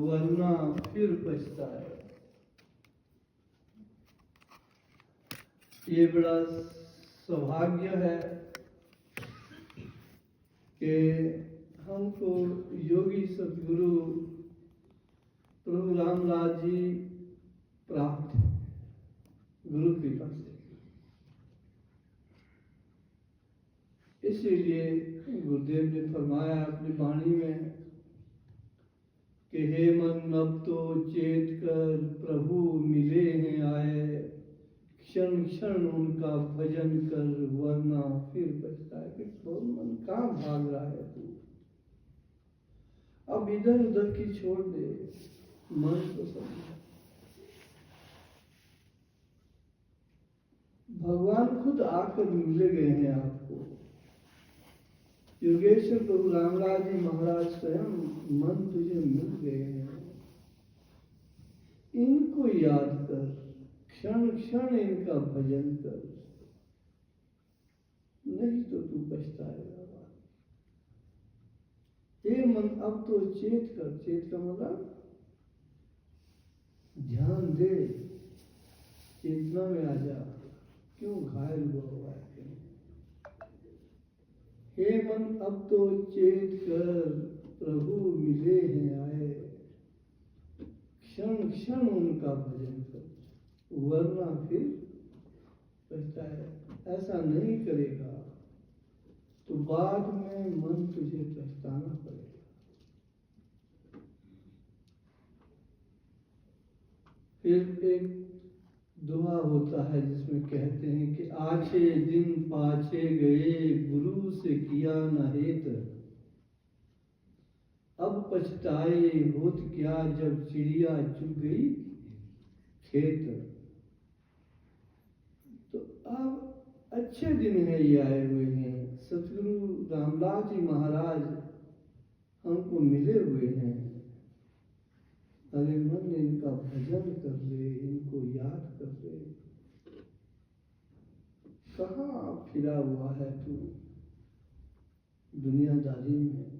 वरना फिर पछताए। ये बड़ा सौभाग्य है कि हमको योगी सतगुरु प्रभु रामदास जी प्राप्त है गुरु कृपा से। इसीलिए गुरुदेव ने फरमाया अपनी वाणी में कि हे मन अब तो चेत कर प्रभु मिले हैं आए, क्षण क्षण उनका भजन कर वरना फिर पछताए। कि तो मन कहाँ भाग रहा है तू, अब इधर उधर की छोड़ दे, मन को समझ। भगवान खुद आकर मिले गए हैं आपको। योगेश्वर प्रभु रामदास जी महाराज स्वयं मन तुझे मिल गए हैं। इनको याद कर, क्षण क्षण इनका भजन कर, नहीं तो तू पछताएगा। हे मन अब तो चेत कर, चेत का मतलब ध्यान दे, चेतना में आ जा। क्यों घायल हुआ है? हे मन अब तो चेत कर प्रभु मिले हैं आए, क्षण क्षण उनका भजन कर वरना फिर पछताए। ऐसा नहीं करेगा तो बाद में मन तुझे पछताना पड़ेगा। फिर एक दुआ होता है जिसमें कहते हैं कि आछे दिन पाछे गए गुरु से किया न हेत, अब पछताए होत क्या जब चिड़िया चुग गई खेत। तो अब अच्छे दिन है ये आए हुए हैं, सतगुरु रामदास जी महाराज हमको मिले हुए हैं। अरे मन इनका भजन कर ले, इनको याद कर ले। कहाँ फिरा हुआ है तू दुनियादारी में?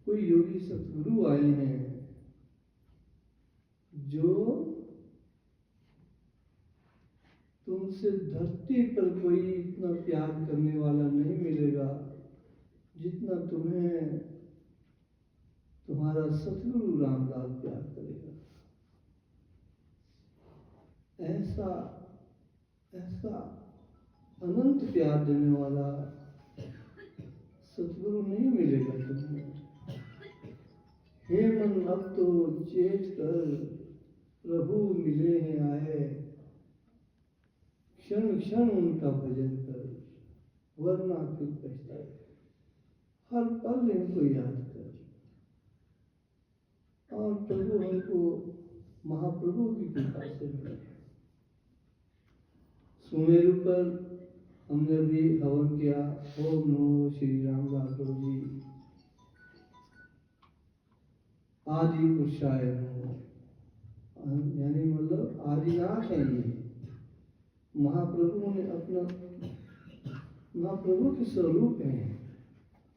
कोई योगी सतगुरु आए हैं जो तुमसे धरती पर कोई इतना प्यार करने वाला नहीं मिलेगा जितना तुम्हें तुम्हारा सतगुरु रामदास प्यार करेगा। ऐसा ऐसा अनंत प्यार देने वाला सतगुरु नहीं मिलेगा तुम्हें। हे मन अब तो चेत कर प्रभु मिले हैं आए, क्षण क्षण उनका भजन कर वरना फिर पछताए। हर पल इनको याद कर। और प्रभु हमको महाप्रभु की कृपा से मिले। सुमेरु पर हमने भी हवन किया, ओम नमो श्री रामदास प्रभु जी आदि पुरुषाय नमो, यानी मतलब आदिनाथ है ये। महाप्रभु ने अपना, महाप्रभु के स्वरूप हैं,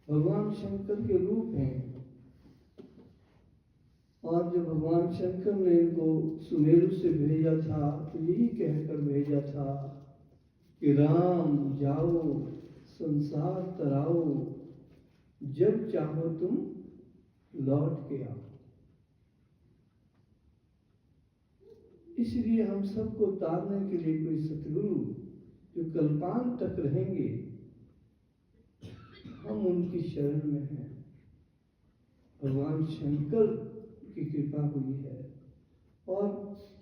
भगवान शंकर के रूप हैं। और जब भगवान शंकर ने इनको सुमेरु से भेजा था तो यही कहकर भेजा था कि राम जाओ संसार तराओ, जब चाहो तुम लौट के आओ। इसलिए हम सबको तारने के लिए कोई सतगुरु जो कल्पांत तक रहेंगे, हम उनकी शरण में हैं। भगवान शंकर की कृपा हुई है और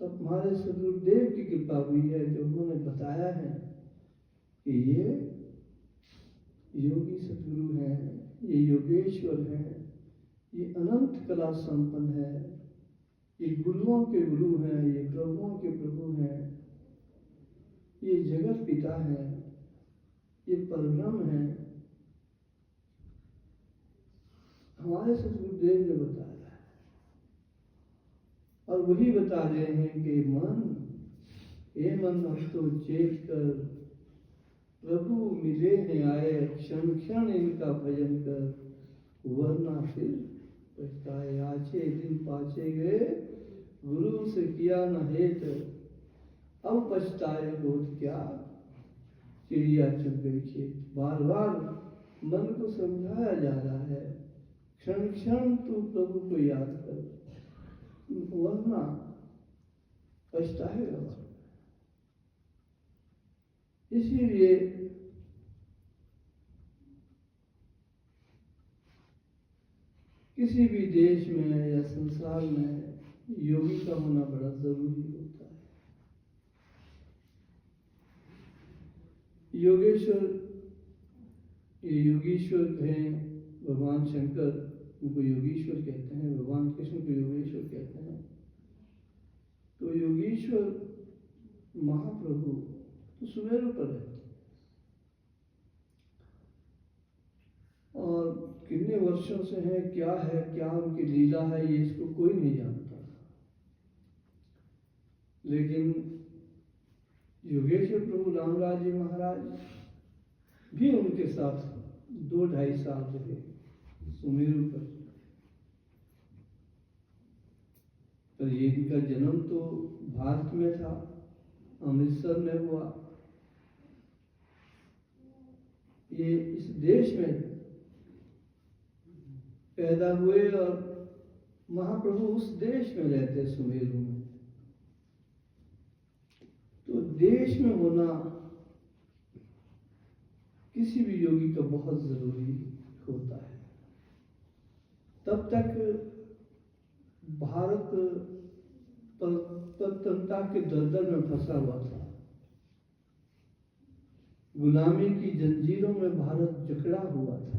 हमारे सदगुरुदेव की कृपा हुई है जो उन्होंने बताया है कि ये योगी सतगुरु हैं, ये योगेश्वर हैं, ये अनंत कला संपन्न है, ये गुरुओं के गुरु हैं, ये प्रभुओं के प्रभु हैं, ये जगत पिता हैं, ये परब्रह्म हैं। हमारे सतगुरुदेव ने बताया और वही बता रहे हैं कि मन, हे मन अब तो चेत कर प्रभु मिले हैं आए, क्षण क्षण इनका भजन कर वरना फिर पछताए। आज पाचे गए, गुरु से किया न हेत, अब पछताए होत क्या, चिड़िया चुग गई खेत। बार बार मन को समझाया जा रहा है, क्षण क्षण तू प्रभु को याद कर, वरना पछताएगा। इसीलिए किसी भी देश में या संसार में योगी का होना बड़ा जरूरी होता है। योगेश्वर, ये योगीश्वर हैं भगवान शंकर, उनको योगीश्वर कहते हैं, भगवान कृष्ण को योगेश्वर कहते हैं। तो योगीश्वर महाप्रभु तो सुमेरु पर है, और कितने वर्षों से है, क्या उनकी लीला है, ये इसको कोई नहीं जानता। लेकिन योगेश्वर प्रभु रामराज जी महाराज भी उनके साथ 2-2.5 साल रहे सुमेरु पर। पर ये इनका जन्म तो भारत में था, अमृतसर में हुआ। ये इस देश में पैदा हुए और महाप्रभु उस देश में रहते, सुमेरु में। तो देश में होना किसी भी योगी का बहुत जरूरी होता है। तब तक भारत परतंत्रता के दलदल में फंसा हुआ था, गुलामी की जंजीरों में भारत जकड़ा हुआ था।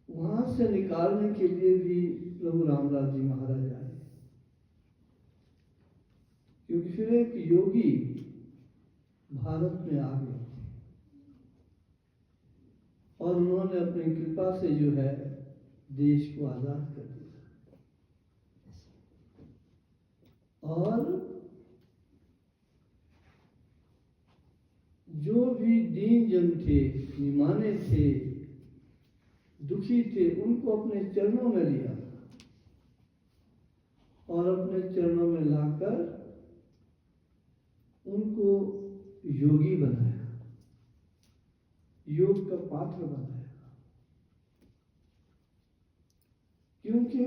वहां से निकालने के लिए भी प्रभु रामराज जी महाराज आए, क्योंकि फिर एक योगी भारत में आ गए और उन्होंने अपनी कृपा से जो है देश को आजाद कर दिया। और जो भी दीन जन थे, निमाने थे, दुखी थे, उनको अपने चरणों में लिया और अपने चरणों में लाकर उनको योगी बनाया, योग का पात्र बनाया। क्योंकि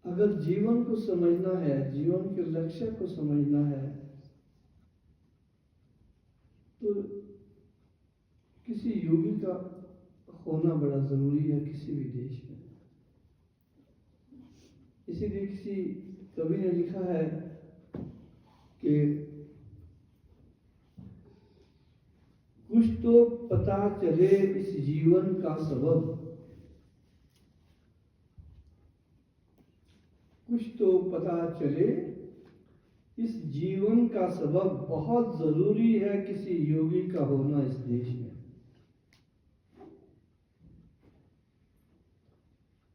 अगर जीवन को समझना है, जीवन के लक्ष्य को समझना है, तो किसी योगी का होना बड़ा जरूरी है किसी भी देश में। इसीलिए किसी कवि ने लिखा है कि कुछ तो पता चले इस जीवन का सबब, कुछ तो पता चले इस जीवन का सबब, बहुत जरूरी है किसी योगी का होना इस देश में।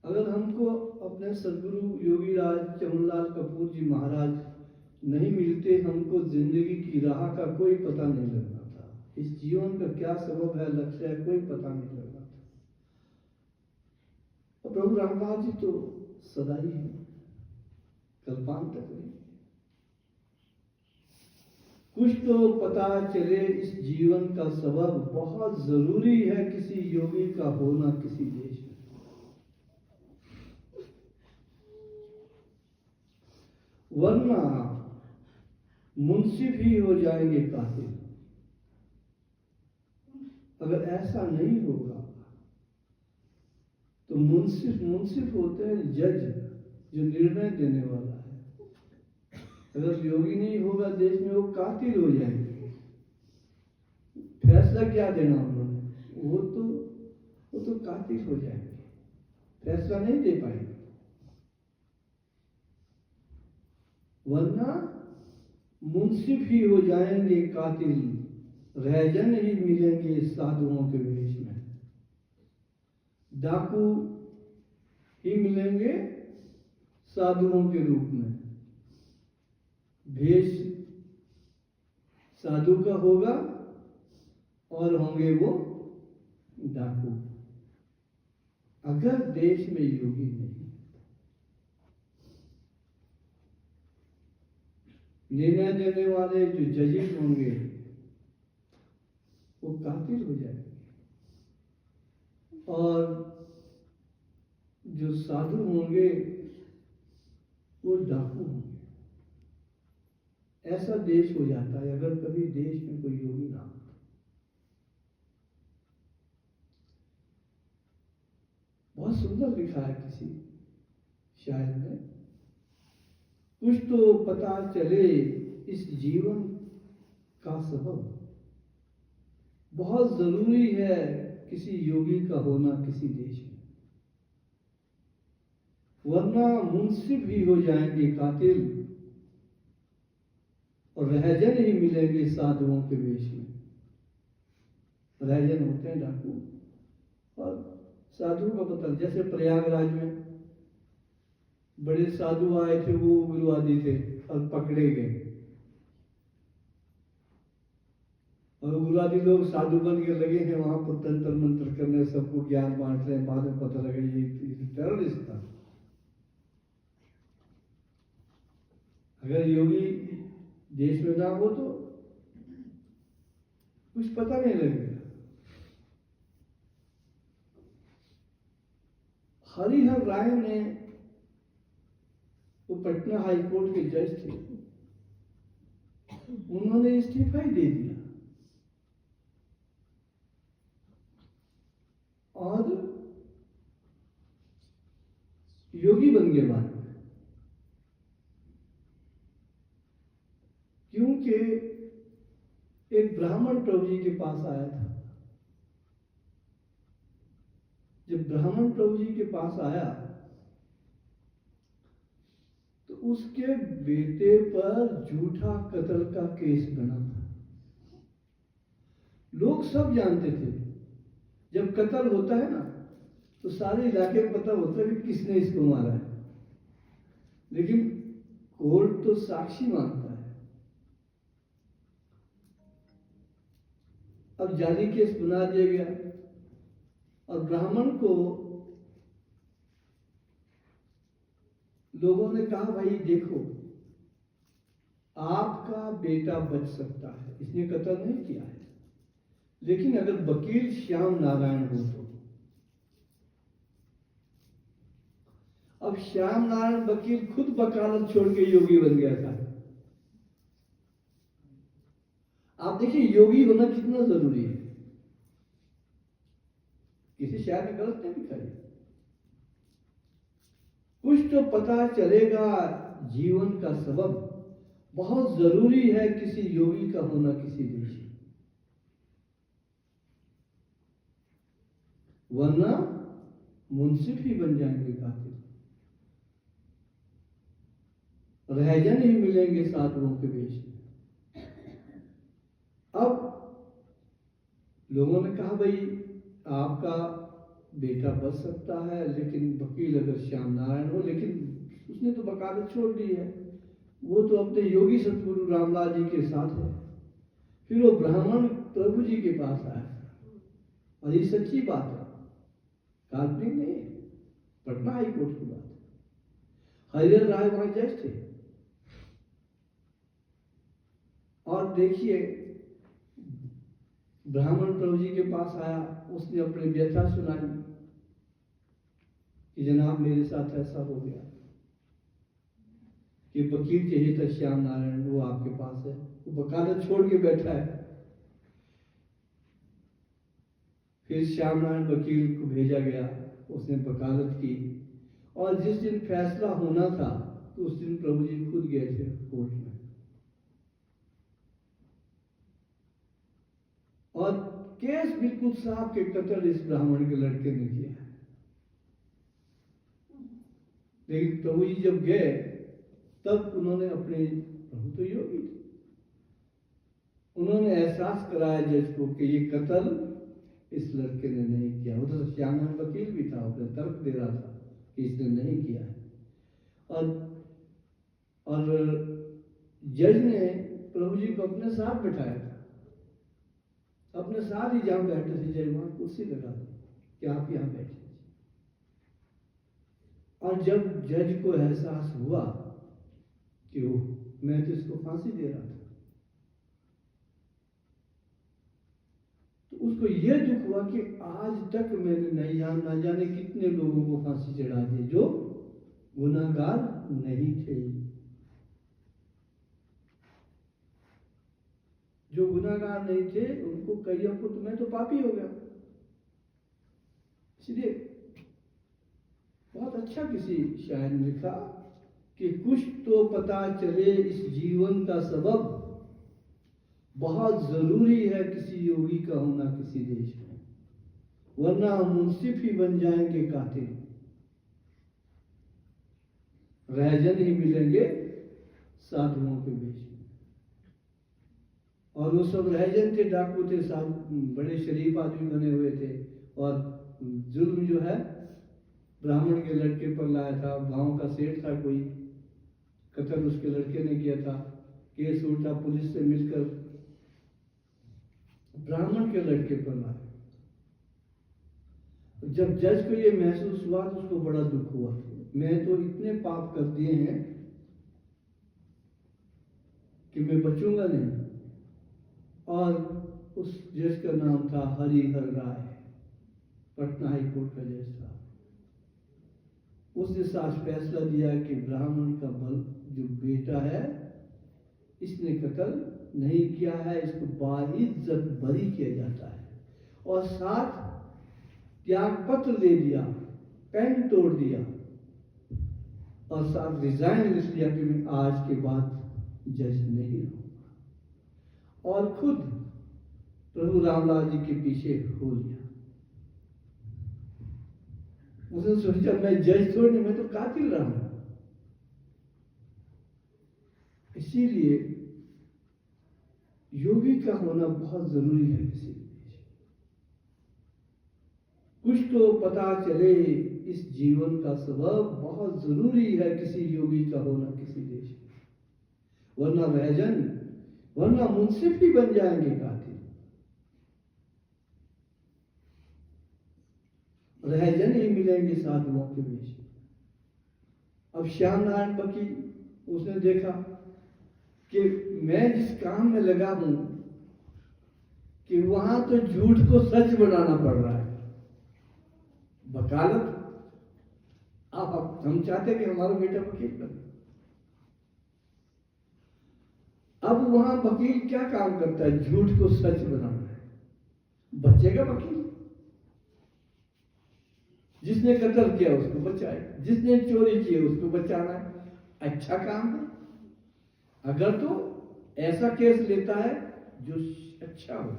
अगर हमको अपने सदगुरु योगीराज चमनलाल कपूर जी महाराज नहीं मिलते, हमको जिंदगी की राह का कोई पता नहीं लगता था। इस जीवन का क्या सबब है, लक्ष्य है, कोई पता नहीं लगता था। और प्रभु रामदास जी तो सदा ही है, कल्पांत तक नहीं। कुछ तो पता चले इस जीवन का सबब, बहुत जरूरी है किसी योगी का होना किसी देश में। वरना मुंसिफ ही हो जाएंगे कातिल। अगर ऐसा नहीं होगा तो मुंसिफ होते हैं जज, जो निर्णय देने वाला है। अगर योगी नहीं होगा देश में, वो कातिल हो जाएंगे। फैसला क्या देना उन्होंने, वो तो कातिल हो जाएंगे, फैसला नहीं दे पाएंगे। वरना मुंसिफ ही हो जाएंगे कातिल, रहजन ही मिलेंगे साधुओं के वेश में, डाकू ही मिलेंगे साधुओं के रूप में। भेष साधु का होगा और होंगे वो डाकू। अगर देश में योगी नहीं, निर्णय देने वाले जो जजेस होंगे वो कातिल हो जाएंगे, और जो साधु होंगे वो डाकू होंगे। ऐसा देश हो जाता है अगर कभी देश में कोई योगी ना हो। बहुत सुंदर लिखा है किसी शायर ने, कुछ तो पता चले इस जीवन का सबब, बहुत जरूरी है किसी योगी का होना किसी देश में, वरना मुंसिफ ही हो जाएंगे कातिल और रहजन ही मिलेंगे साधुओं के वेश में। रहजन होते हैं डाकू, और साधु का पता, जैसे प्रयागराज में बड़े साधु आए थे, वो उग्रवादी थे और पकड़े गए, और उग्रवादी लोग साधु बन के लगे हैं वहां पर तंत्र मंत्र करने, सबको ज्ञान बांट रहे हैं। बाद में पता लगा ये टेररिस्ट था। अगर योगी देश में ना हो तो कुछ पता नहीं लगेगा। हरिहर राय ने, वो पटना हाई कोर्ट के जज थे, उन्होंने इस्तीफा ही दे दिया और योगी बन गए बाद में, क्योंकि एक ब्राह्मण प्रभु जी के पास आया था। जब ब्राह्मण प्रभु जी के पास आया तो उसके बेटे पर झूठा कत्ल का केस बना था। लोग सब जानते थे, जब कत्ल होता है ना तो सारे इलाके में पता होता है कि किसने इसको मारा है, लेकिन कोर्ट तो साक्षी मांगता है। अब जाली केस बना दिया गया और ब्राह्मण को लोगों ने कहा, भाई देखो आपका बेटा बच सकता है, इसने कत्ल नहीं किया है, लेकिन अगर वकील श्याम नारायण हो तो। अब श्याम नारायण वकील खुद वकालत छोड़ के योगी बन गया था। आप देखिए योगी होना कितना जरूरी है। किसी शायर ने गलत नहीं लिखा है, कुछ तो पता चलेगा जीवन का सबब, बहुत जरूरी है किसी योगी का होना किसी देश में, वरना मुंसिफ ही बन जाएंगे कातिल, रहजन ही मिलेंगे साधुओं के वेश में। अब लोगों ने कहा, भाई आपका बेटा बच सकता है, लेकिन वकील अगर श्याम नारायण हो, लेकिन उसने तो वकालत छोड़ दी है, वो तो अपने योगी सतगुरु रामलाल जी के साथ है। फिर वो ब्राह्मण प्रभु जी के पास आया, और ये सच्ची बात है, काल्पनिक नहीं है, पटना हाई कोर्ट की बात है। हरिहर राय वहां जज थे, और देखिए ब्राह्मण प्रभु जी के पास आया, उसने अपनी व्यथा सुनाई कि जनाब मेरे साथ ऐसा हो गया कि वकील चाहिए था श्याम नारायण, वो आपके पास है, वो वकालत छोड़ के बैठा है। फिर श्याम नारायण वकील को भेजा गया, उसने वकालत की, और जिस दिन फैसला होना था तो उस दिन प्रभु जी खुद गए थे कोर्ट में, और केस बिल्कुल साफ के कत्ल इस ब्राह्मण के लड़के ने किया है। लेकिन प्रभु जी जब गए तब उन्होंने अपने, प्रभु तो योगी थे, उन्होंने एहसास कराया जज को कि ये कत्ल इस लड़के ने नहीं किया। उधर तो श्याम वकील भी था, अपने तर्क दे रहा था कि इसने नहीं किया है, और जज ने प्रभु जी को अपने साथ बिठाया था, अपने साथ ही जहां बैठे थे जज वहां कुर्सी लगा दी कि आप यहां बैठे। और जब जज को एहसास हुआ कि वो मैं तो इसको फांसी दे रहा था, तो उसको यह दुख हुआ कि आज तक मैंने नहीं ना जाने कितने लोगों को फांसी चढ़ा दी जो गुनाहगार नहीं थे, जो गुनाहगार नहीं थे उनको कईयों को तो मैं तो पापी हो गया। इसलिए बहुत अच्छा किसी शायर ने लिखा कि कुछ तो पता चले इस जीवन का सबब, बहुत जरूरी है किसी योगी का होना किसी देश में, वरना मुंसिफ ही बन जाएंगे कातिल, रहजन ही मिलेंगे साधुओं के बीच में। और वो सब रहजन थे, डाकू थे, बड़े शरीफ आदमी बने हुए थे, और जुल्म जो है ब्राह्मण के लड़के पर लाया था, गांव का सेठ था कोई, कत्ल उसके लड़के ने किया था, केस उल्टा पुलिस से मिलकर ब्राह्मण के लड़के पर लाया। जब जज को ये महसूस हुआ तो उसको बड़ा दुख हुआ, मैं तो इतने पाप कर दिए हैं कि मैं बचूंगा नहीं। और उस जज का नाम था हरिहर राय, पटना हाई कोर्ट का जज था। उसने साफ फैसला दिया कि ब्राह्मण का जो बेटा है इसने कत्ल नहीं किया है, इसको बाइज्जत बरी किया जाता है। और साथ त्याग पत्र दे दिया, पेन तोड़ दिया, और साथ रिजाइन लिख दिया कि मैं आज के बाद जज नहीं रहूंगा, और खुद प्रभु रामलाल जी के पीछे हो लिया। उसने सोचा मैं जज थोड़ी नहीं, मैं तो कातिल रहा हूं। इसीलिए योगी का होना बहुत जरूरी है किसी देश। कुछ तो पता चले इस जीवन का सबब, बहुत जरूरी है किसी योगी का होना किसी देश में, वरना रहजन, वरना मुंसिफ ही बन जाएंगे कातिल, रहजन ही मिलेंगे साधुओं के बीच। अब श्याम नारायण वकील, उसने देखा कि मैं जिस काम में लगा हूं कि वहां तो झूठ को सच बनाना पड़ रहा है। वकालत, आप हम चाहते कि हमारा बेटा वकील बने। अब वहां वकील क्या काम करता है? झूठ को सच बनाना है। बचेगा वकील? जिसने कत्ल किया उसको बचाए, जिसने चोरी की उसको बचाना है। अच्छा काम है। अगर तो ऐसा केस लेता है जो अच्छा हो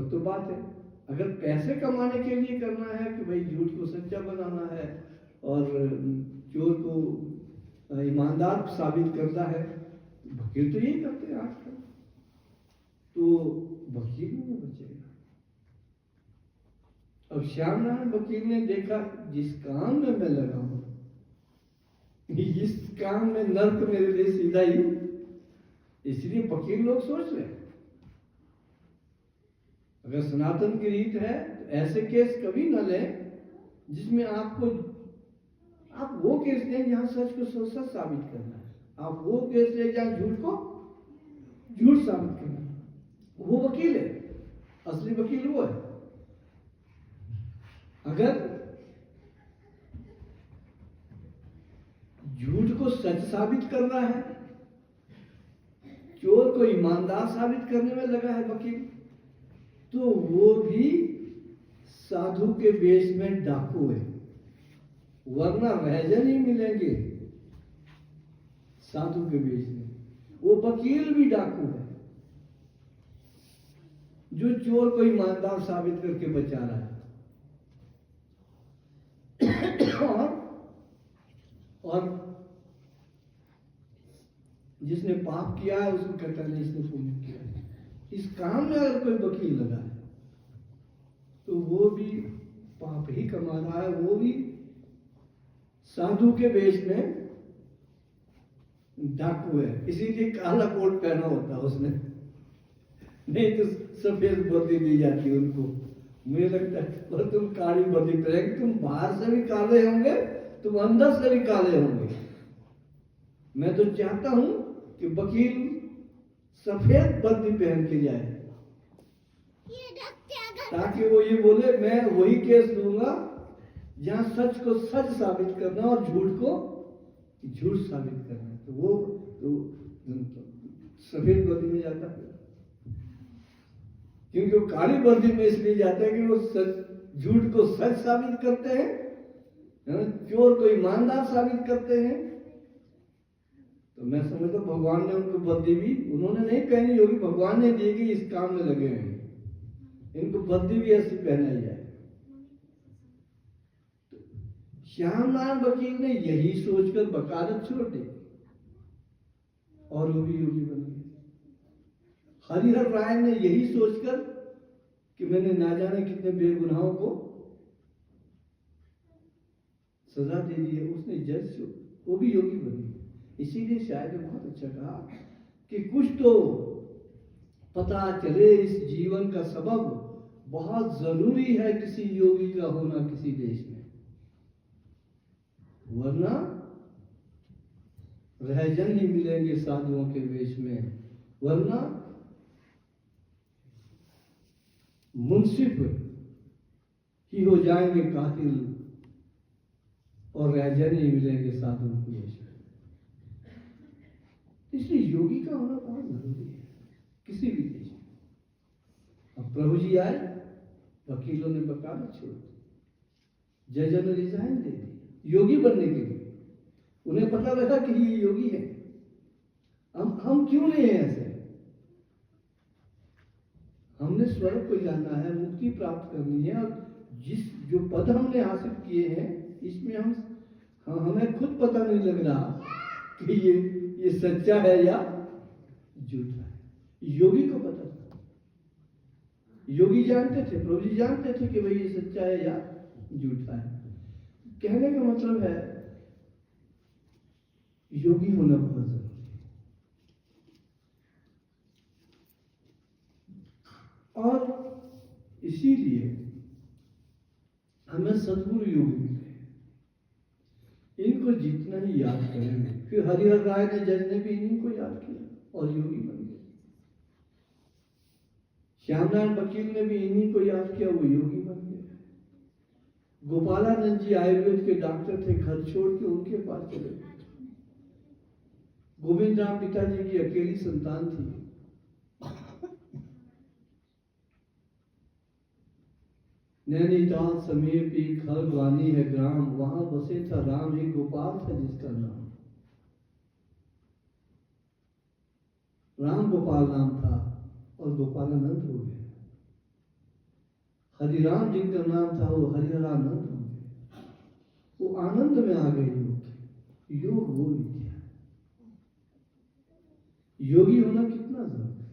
तो बात है। अगर पैसे कमाने के लिए करना है कि भाई झूठ को सच्चा बनाना है और चोर को ईमानदार साबित करना है, वकील तो यही करते हैं आजकल, तो वकील नहीं बचेगा। अब श्याम नारायण वकील ने देखा जिस काम में मैं लगा हूं, इस काम में नर्क मेरे लिए सीधा ही, इसलिए वकील लोग सोच रहे हैं अगर सनातन की रीत है तो ऐसे केस कभी न लें जिसमें आप वो केस लें जहां सच को सच साबित करना है, आप वो केस लें जहां झूठ को झूठ साबित करना है। वो वकील है, असली वकील वो है। अगर झूठ को सच साबित करना है, चोर को ईमानदार साबित करने में लगा है वकील, तो वो भी साधु के वेश में डाकू है, वरना रहजन ही मिलेंगे साधु के वेश में। वो वकील भी डाकू है जो चोर को ईमानदार साबित करके बचा रहा है। और जिसने पाप किया है उसको कहता नहीं इसने पुण्य किया है। इस काम में अगर कोई वकील लगा है तो वो भी पाप ही कमा रहा है, वो भी साधु के वेश में डाकू है। इसीलिए काला कोट पहना होता है उसने, नहीं तो सफेद वर्दी दी जाती है उनको, मुझे लगता है पर तुम काली वर्दी पहनेंगे, तुम बाहर से भी काले होंगे, तुम अंदर से भी काले होंगे। मैं तो चाहता हूं कि वकील सफेद वर्दी पहन के जाए, ताकि वो ये बोले मैं वही केस लूंगा जहां सच को सच साबित करना और झूठ को झूठ साबित करना। तो वो सफेद वर्दी में जाता है, क्योंकि वो काली वर्दी में इसलिए जाता है कि वो सच झूठ को सच साबित करते हैं, चोर को ईमानदार साबित करते हैं। तो मैं समझता हूं भगवान ने उनको वर्दी भी उन्होंने नहीं पहनी होगी, भगवान ने दी कि इस काम में लगे हैं, इनको वर्दी भी ऐसी पहनाई जाए। श्यामलाल वकील ने यही सोचकर वकालत छोड़ दी और वो भी योगी बन गए। हरिहर राय ने यही सोचकर कि मैंने ना जाने कितने बेगुनाहों को सजा दे दी है, उसने जज वो भी योगी बन गए। इसीलिए शायद ने बहुत अच्छा कहा कि कुछ तो पता चले इस जीवन का सबब बहुत जरूरी है किसी योगी का होना किसी देश में, वरना रहजन ही मिलेंगे साधुओं के वेश में, वरना मुंसिफ ही हो जाएंगे कातिल और रहजन ही मिलेंगे साधुओं के वेश में। इसलिए योगी का होना बहुत जरूरी है किसी भी देश में। अब प्रभु जी आए, वकीलों ने वकालत छोड़ दी, जजों ने रिजाइन दे दी योगी बनने के लिए। उन्हें पता लगा कि ये योगी है, हम क्यों नहीं है ऐसे? हमने स्वर्ग को जाना है, मुक्ति प्राप्त करनी है, और जो पद हमने हासिल किए हैं इसमें हमें खुद पता नहीं लग रहा कि ये सच्चा है या झूठा है। योगी को पता था, योगी जानते थे, प्रभु जी जानते थे कि भाई ये सच्चा है या झूठा है। कहने का मतलब है योगी होना बहुत जरूरी है। और इसीलिए हमें सद्गुरु योगी मिले, इनको जितना ही याद करेंगे। फिर हरिहर राय ने जज ने भी इन्हीं को याद किया और योगी बन गए। श्यामलाल वकील ने भी इन्हीं को याद किया, वो योगी बन गए। गोपालानंद जी आयुर्वेद के डॉक्टर थे, घर छोड़ के उनके पास चले गए। गोविंद राम पिताजी की अकेली संतान थी, नैनीताल समीप एक खलवानी है ग्राम, वहां बसे था राम, एक गोपाल था जिसका नाम राम गोपाल नाम था और गोपालानंद हो गए। हरिराम जिनका नाम था वो हरिहरानंद हो गए। वो आनंद में आ गए। योग वो विद्या। योगी होना कितना जरूरी है।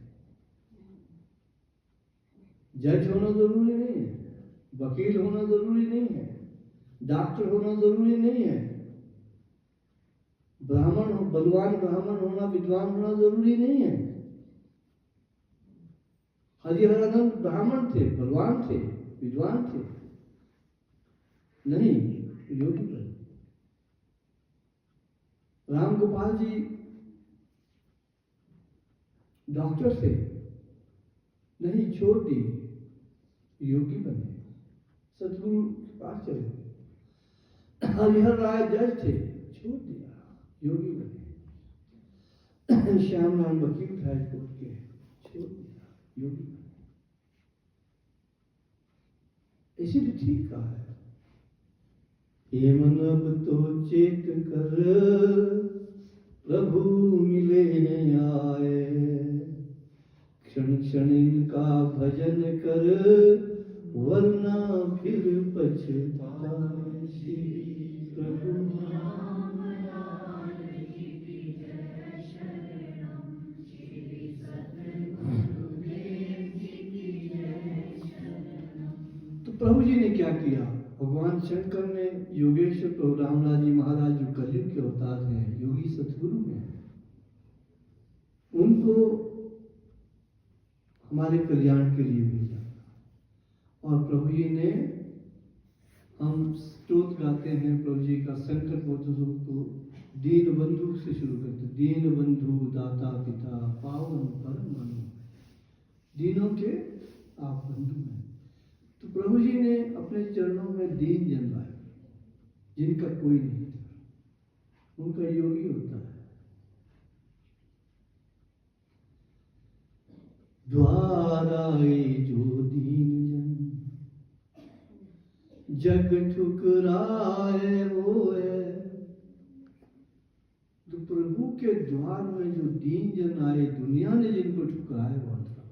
जज होना जरूरी नहीं है, वकील होना जरूरी नहीं है, डॉक्टर होना जरूरी नहीं है, बलवान ब्राह्मण होना, विद्वान होना जरूरी नहीं है। हरिहरानंद ब्राह्मण थे, बलवान थे, विद्वान थे, नहीं योगी बने। राम गोपाल जी डॉक्टर थे, नहीं छोड़ दी, योगी बने, सतगुरु के पास चले गए। हरिहर राय जज थे, छोड़ दिया, योगी बने। श्यामलाल वकील था कोर्ट के, छोड़ दिया, योगी बने। इसीलिए ठीक कहा है, ये मन अब तो चेत कर प्रभु मिले आए, क्षण क्षण इनका भजन कर वरना फिर पछताए। श्री प्रभु तो प्रभु जी ने क्या किया? भगवान शंकर ने, योगेश्वर प्रभु रामलाल जी महाराज जो कलयुग के अवतार हैं, योगी सतगुरु हैं, उनको हमारे कल्याण के लिए भेजा और प्रभु जी ने, हम स्तोत्र गाते हैं प्रभु जी का संकट मोचन को दीन बंधु से शुरू करते, दीन बंधु दाता पिता पावन परम मनु, दीनों के आप बंधु हैं। तो प्रभु जी ने अपने चरणों में दीन जन लाए, जिनका कोई नहीं था, उनका योगी होता है। द्वार आए जो दीन जन, जग ठुकराए वो है। तो प्रभु के द्वार में जो दीन जन आए, दुनिया ने जिनको ठुकराया हुआ था,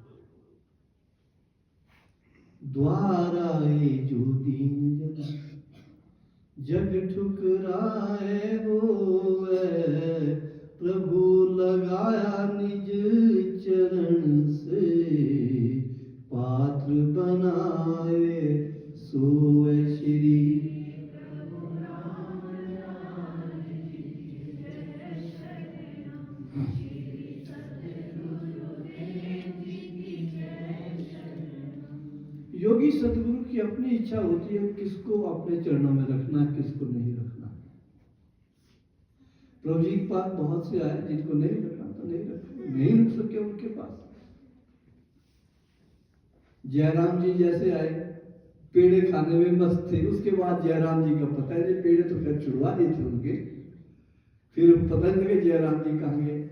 द्वार आए जो दीन जन, जग ठुकराए वो है। प्रभु लगाया निज चरण से, पात्र बनाए सोए श्री। योगी सतगुरु की अपनी इच्छा होती है किसको अपने चरणों में रखना, किसको नहीं रखना। प्रभु जी के पास बहुत से आए, जिनको नहीं रखना तो नहीं रखना, नहीं रुक सके उनके पास। जयराम जी जैसे आए, पेड़े खाने में मस्त थे, उसके बाद जयराम जी का पता नहीं, पेड़े तो खैर छुड़वा दिए थे उनके, फिर पता नहीं लगे जयराम जी कहाँ गए।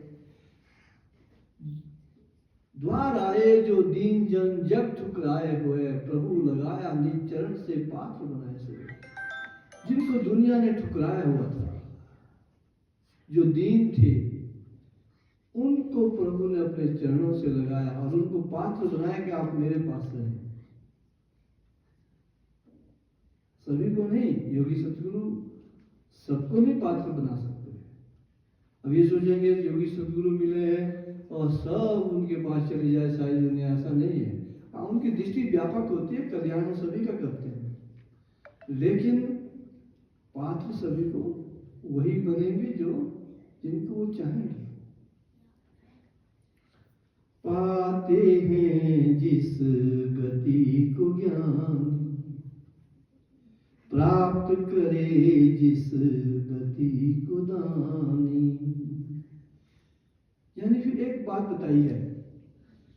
द्वार आए जो दीन जन, जग ठुकराए हुए, प्रभु लगाया निज चरण से, पात्र बनाए से। जिनको दुनिया ने ठुकराया हुआ था, जो दीन थे, उनको प्रभु ने अपने चरणों से लगाया और उनको पात्र बनाया कि आप मेरे पास रहें। सभी को नहीं, योगी सतगुरु सबको नहीं पात्र बना सकते। अब ये सोचेंगे योगी सतगुरु मिले हैं और सब उनके पास चली जाए सारी दुनिया, ऐसा नहीं है। उनकी दृष्टि व्यापक होती है, कल्याण सभी का करते हैं, लेकिन पात्र सभी को वही बनेंगे जो जिनको वो चाहेंगे। पाते हैं जिस गति को ज्ञान, प्राप्त करे जिस गति को दानी। यानी फिर एक बात बताई है,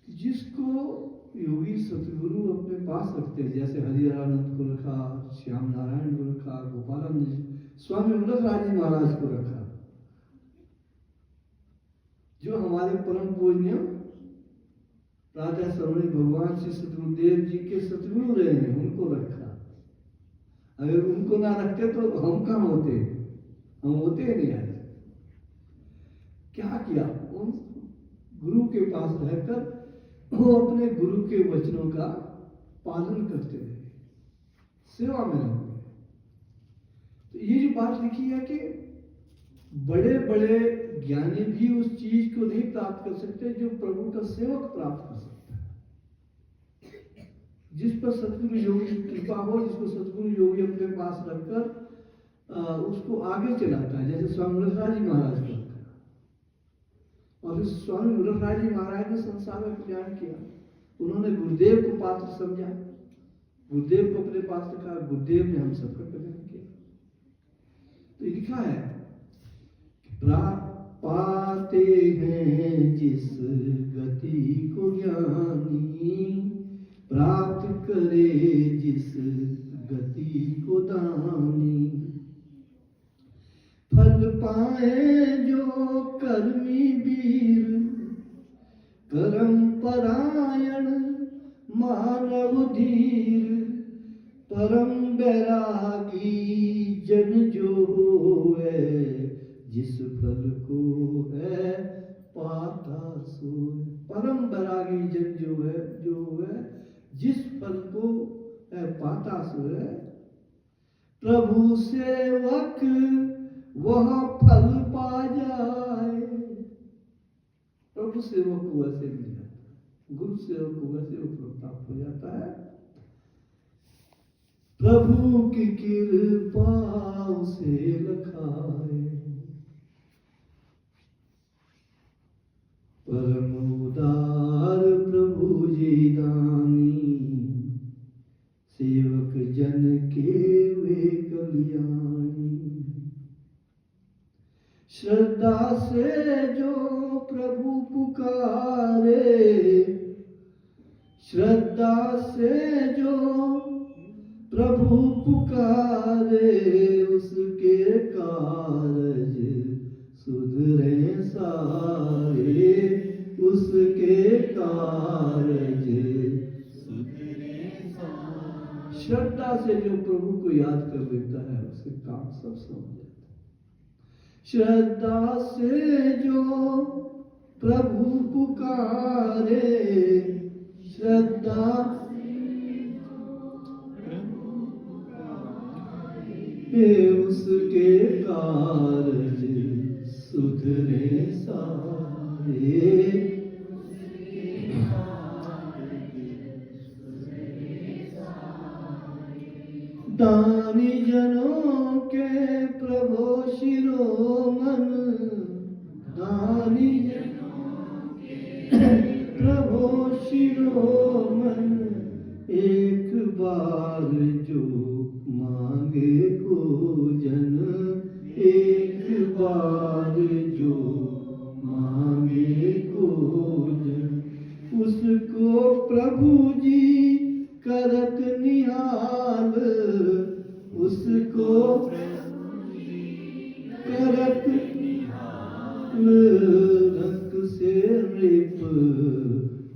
जिसको योगी सतगुरु अपने पास रखते हैं, जैसे हरिहरानंद को रखा, श्याम नारायण को रखा, गोपालानंद, स्वामी वृषराज जी महाराज को रखा, जो हमारे परम पूज्य राजा सर्वणी भगवान श्री सतगुरुदेव जी के सतगुरु रहे हैं, उनको रखा। अगर उनको ना रखते तो हम कहाँ होते, हम होते नहीं आज। क्या किया, उन गुरु के पास रहकर वो अपने गुरु के वचनों का पालन करते रहे, सेवा में रहे। तो ये जो बात लिखी है कि बड़े बड़े ज्ञानी भी उस चीज को नहीं प्राप्त कर सकते जो प्रभु का सेवक प्राप्त कर सकता है। जिस पर सतगुरु योगी की कृपा हो, जिसको सतगुरु योगी अपने पास रखकर उसको आगे चलाता है, जैसे स्वामी वृषराज जी महाराज को रखा, और इस स्वामी वृषराज जी महाराज ने संसार में कल्याण किया। उन्होंने गुरुदेव को पात्र समझा, गुरुदेव को अपने पास रखा, गुरुदेव ने हम सबका कल्याण किया। तो लिखा है, पाते हैं जिस गति को ज्ञानी, प्राप्त करे जिस गति को दानी। फल पाए जो कर्मी वीर, कर्म परायण मानव धीर। परम बैरागी जन जो है, जिस फल को है पाता सोए। परम बैरागी जन जो है जिस फल को है पाता सोए। प्रभु सेवक वह फल पा जाए। प्रभु सेवक को वैसे मिल जाता है, गुरु सेवक को वैसे वो प्राप्त हो जाता है। प्रभु की कृपा से लखाए, परम उदार प्रभु जी दानी। जन के वे कल्याणी। श्रद्धा से जो प्रभु पुकारे, श्रद्धा से जो प्रभु पुकारे, उसके कारज सुधरे सारे, उसके कारज सुधरे सारे। श्रद्धा से जो प्रभु को याद कर लेता है उसके काम सब समझ जाता है। श्रद्धा से जो प्रभु पुकारे, श्रद्धा उसके कारज सुधरे सारे। दानी जनों के प्रभु शिरोमन, दानी जनों के प्रभु शिरोमन, एक बार जो मांगे को जन, एक बार जो मांगे को जन, उसको प्रभु जी करत निहाल, उसको करत निहाल, रंग से रिप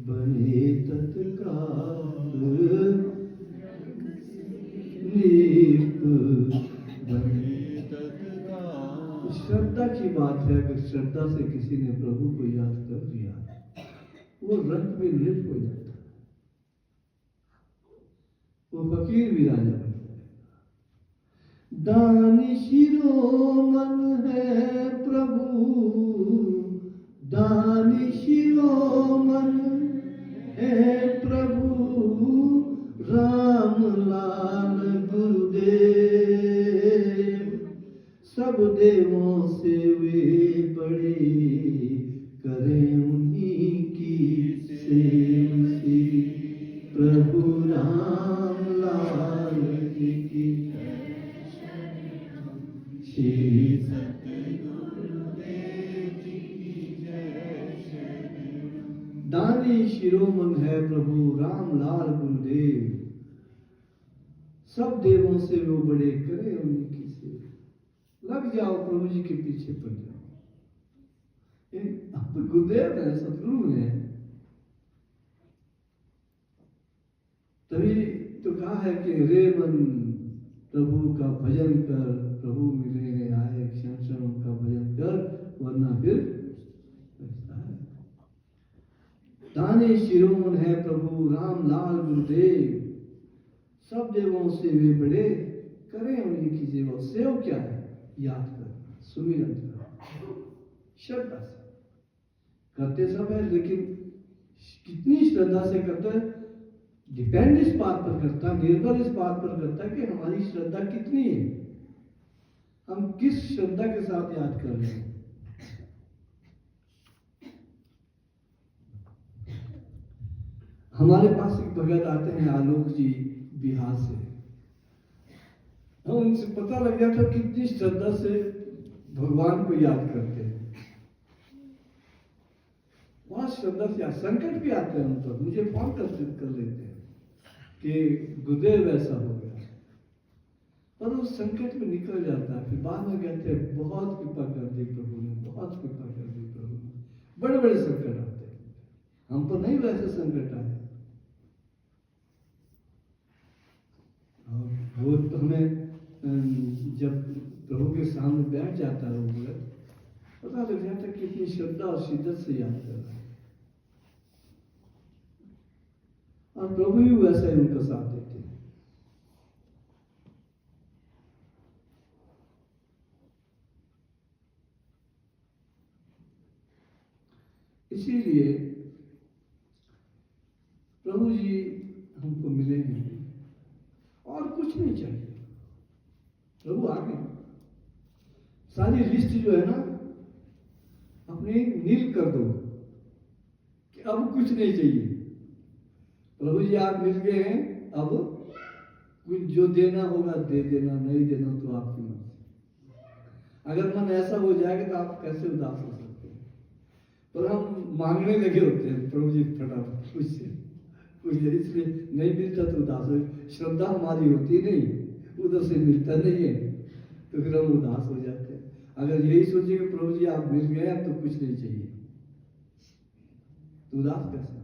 बने तत्काल, लीप बने तत्काल। श्रद्धा की बात है, अगर श्रद्धा से किसी ने प्रभु को याद कर लिया वो रंग में लिप हो जाता है, वो फकीर भी राजा बन जाएगा। दानी शिरोमन है प्रभु, दानी शिरोमन है प्रभु, राम लाल गुरुदेव, सब देवों से वे बड़े, करें उन्हीं की सेवसी, प्रभु राम लाल की श्री सतगुरुदेव की जय। दानी शिरोमन है प्रभु राम लाल गुरुदेव, सब देवों से वो बड़े, करे उन्हीं की सेवा। लग जाओ प्रभु जी के पीछे पड़ जाओ। गुरुदेव है, सतगुरु है, तभी तो कहा है कि रे मन प्रभु का भजन कर, प्रभु मिले हैं आए, क्षण क्षण उनका भजन कर, वरना फिर ऐसा है। दानी शिरोमन है प्रभु राम लाल गुरुदेव, सब देवों से वे बड़े, करें उन्हीं की सेवा। सेव क्या है? याद करना, सुमिरन करना, श्रद्धा से करते सब है, लेकिन कितनी श्रद्धा से करते हैं डिपेंड इस बात पर करता है, निर्भर इस बात पर करता है कि हमारी श्रद्धा कितनी है, हम किस श्रद्धा के साथ याद कर रहे हैं। हमारे पास एक भगत आते हैं आलोक जी बिहार से, हम उनसे पता लग गया था कितनी श्रद्धा से भगवान को याद करते हैं। बहुत श्रद्धा से, संकट भी आते हैं उन पर, मुझे फोन कर लेते हैं कि गुरुदेव ऐसा हो गया, पर उस संकट में निकल जाता है। फिर बाद में कहते हैं बहुत कृपा कर दी प्रभु ने, बहुत कृपा कर दी प्रभु ने। बड़े बड़े संकट आते हैं, हम पर नहीं वैसे संकट आए। वो तो हमें जब प्रभु के सामने बैठ जाता है वो पता लग जाता है कितनी श्रद्धा और शिद्दत से याद कर रहा है, और प्रभु भी वैसा ही उनका साथ देते हैं। इसीलिए प्रभु जी हमको मिले हैं, और कुछ नहीं चाहिए। प्रभु आ गए, सारी लिस्ट जो है ना अपनी नील कर दो कि अब कुछ नहीं चाहिए। प्रभु जी आप मिल गए हैं, अब कुछ जो देना होगा दे देना, नहीं देना तो आपकी मर्जी। अगर मन ऐसा हो जाएगा तो आप कैसे उदास हो सकते हैं? पर हम मांगने लगे होते हैं प्रभु जी फटाफट कुछ इसलिए नहीं मिलता तो उदास हो। श्रद्धा हमारी होती नहीं, उधर से मिलता नहीं है तो फिर हम उदास हो जाते हैं। अगर यही सोचे कि प्रभु जी आप मिल गए अब तो कुछ नहीं चाहिए, तो उदास कैसे हो?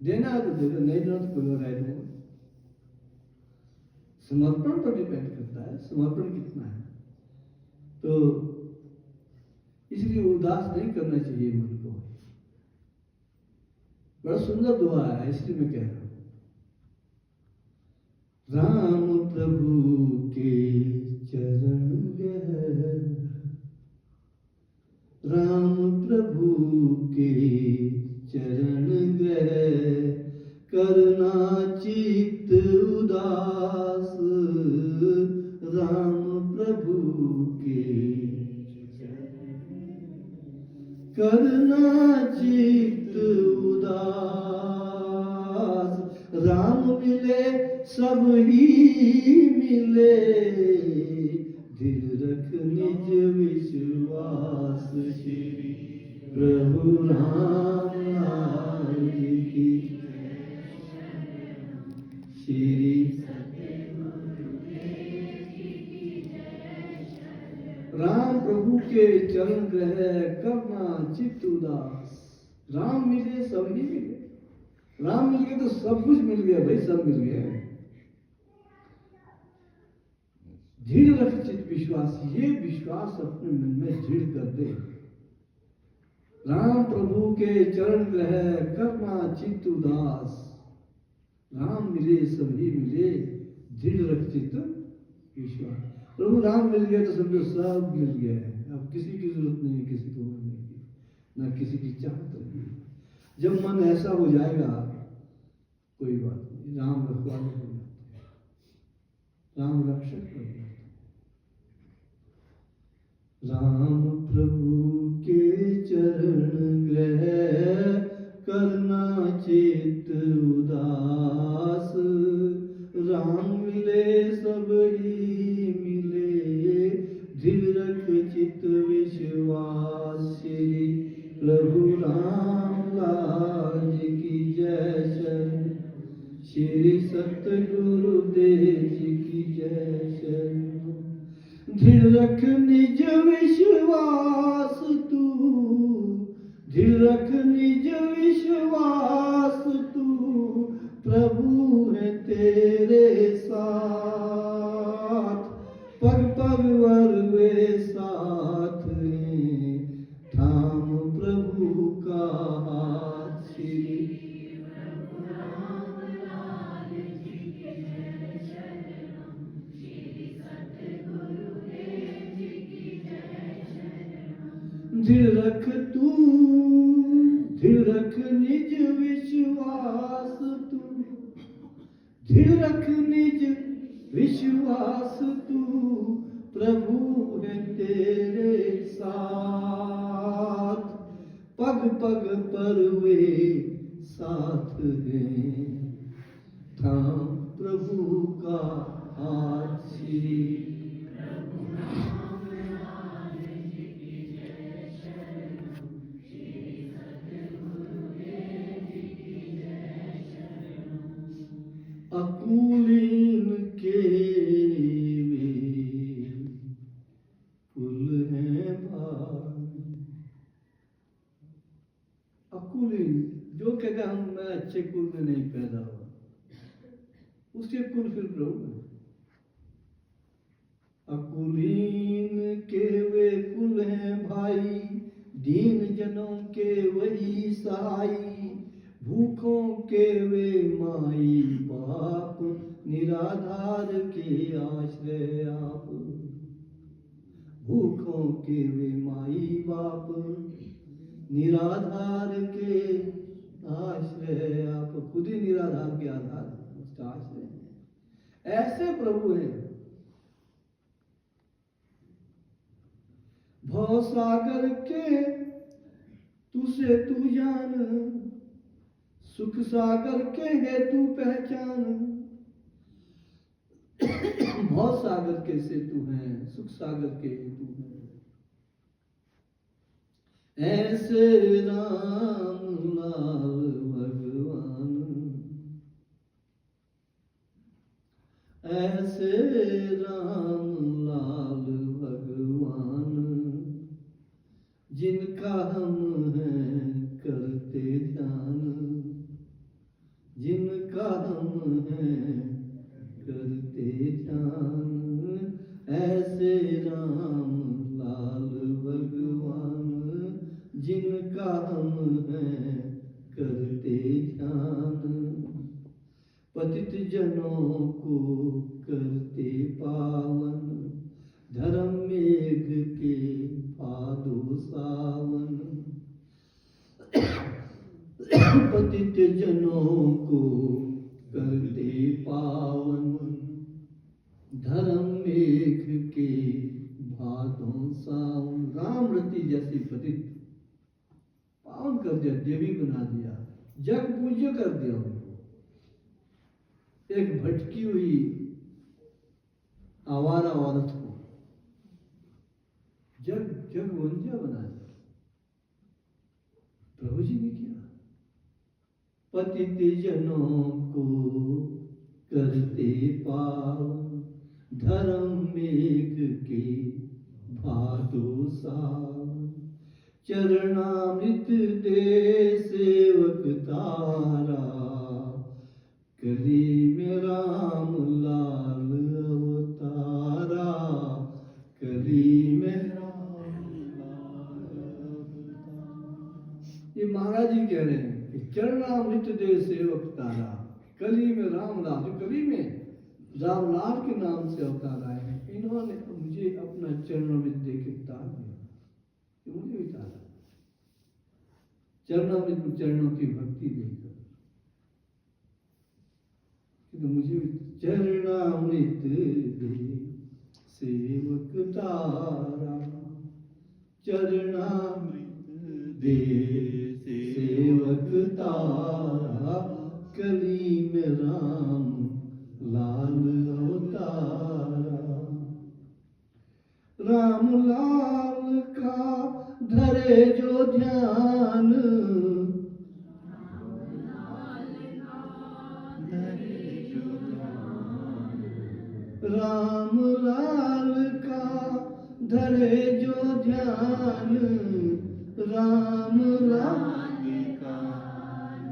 देना है तो दे दो, नहीं देना तो कोई और रह देगा। समर्पण पर डिपेंड करता है, समर्पण कितना है। तो इसलिए उदास नहीं करना चाहिए मन को। बड़ा सुंदर दुआ है, इसलिए मैं कह रहा हूं। राम प्रभु के चरण गहर, राम प्रभु के चरण गहर, करना चित्त उदास, राम प्रभु के करना चित्त उदास। राम मिले सब ही मिले, दिल रख निज विश्वास, श्री प्रभु राम लाल की, श्री राम प्रभु के चरण ग्रह, करना चित्त उदास। राम मिले सब ही मिले, राम मिल गए तो सब कुछ मिल गया भाई, सब मिल गया। दृढ़ रख चित्त विश्वास, ये विश्वास अपने मन में दृढ़ कर दे। राम प्रभु के चरण ग्रह, करना चित्त उदास। राम मिले सभी मिले, दृढ़ रख चित्त विश्वास। प्रभु राम मिल गया तो समझो सब मिल गया है। अब किसी की जरूरत नहीं है किसी को मिलने की, ना किसी की चाहत नहीं। जब मन ऐसा हो जाएगा कोई बात नहीं, राम रखवाले हो जाते हैं, राम रक्षक हो जाते हैं। राम प्रभु के चरण ग्रह, करना चित्त उदास। राम मिले सब ही मिले, दिल रख चित्त विश्वास। श्री प्रभु राम लाल की जय, शरण श्री सतगुरुदेव जी की जय। शरण दृढ़ रख निज विश्वास तू, दृढ़ रख निज विश्वास तू, प्रभु है तेरे साथ। पग पग वर वे साथ हैं, थाम प्रभु का हाथ। श्री दृढ़ रख तू, दृढ़ रख निज विश्वास तू, दृढ़ रख निज विश्वास तू, प्रभु है तेरे साथ। पग पग पर वे साथ हैं, थाम प्रभु का हाथ। श्री अकुलीन के वे कुल हैं भाई। अकुलीन जो कहता हम मैं अच्छे कुल में नहीं पैदा हुआ, उसके कुल फिर प्रभु है। अकुलीन के वे कुल हैं भाई, दीन जनों के वही सहाई। भूखों के वे माई बाप, निराधार के आश्रय आप। भूखों के वे माई बाप, निराधार के आश्रय आप। खुद ही निराधार के आधार उसका आश्रय है। ऐसे प्रभु हैं। भव सागर के तुसे तू जान, सुख सागर के है तू पहचान। भव सागर के सेतु हैं, सुख सागर के हेतु हैं। ऐसे राम लाल भगवान, ऐसे राम लाल भगवान, जिनका हम हैं करते ध्यान, जिनका हम हैं करते ध्यान। ऐसे राम लाल भगवान, जिनका हम हैं करते ध्यान। पतित जनों को करते पावन, धर्म मेघ के भादो सावन। पतित जनों को करते पावन, धर्म मेघ के भादो सावन। राम रति जैसी पतित पावन कर दिया, देवी बना दिया, जग पूज्य कर दिया उनको। एक भटकी हुई आवारा औरत को जग वंध्या बना दिया प्रभु जी ने किया। पतित जनों को करते पावन, धर्म मेघ के भादो सावन। चरणामृत दे सेवक तारा, कली में राम लाल अवतारा, कली में राम लाल अवतारा। ये महाराज जी कह रहे हैं कि चरणामृत दे सेवक तारा, कली में राम लाल, जो कली में राम लाल के नाम से अवतार आए हैं, इन्होंने मुझे अपना चरणामृत दे के तार दिया, मुझे भी तारा। चरणामृत, चरणों की भक्ति देकर तो मुझे चरणामृत दे सेवक तारा, चरणामृत दे सेवक तारा, कली में राम लाल अवतारा। राम लाल का धरे जो ध्यान, राम लाल का धरे जो ध्यान, राम लाल का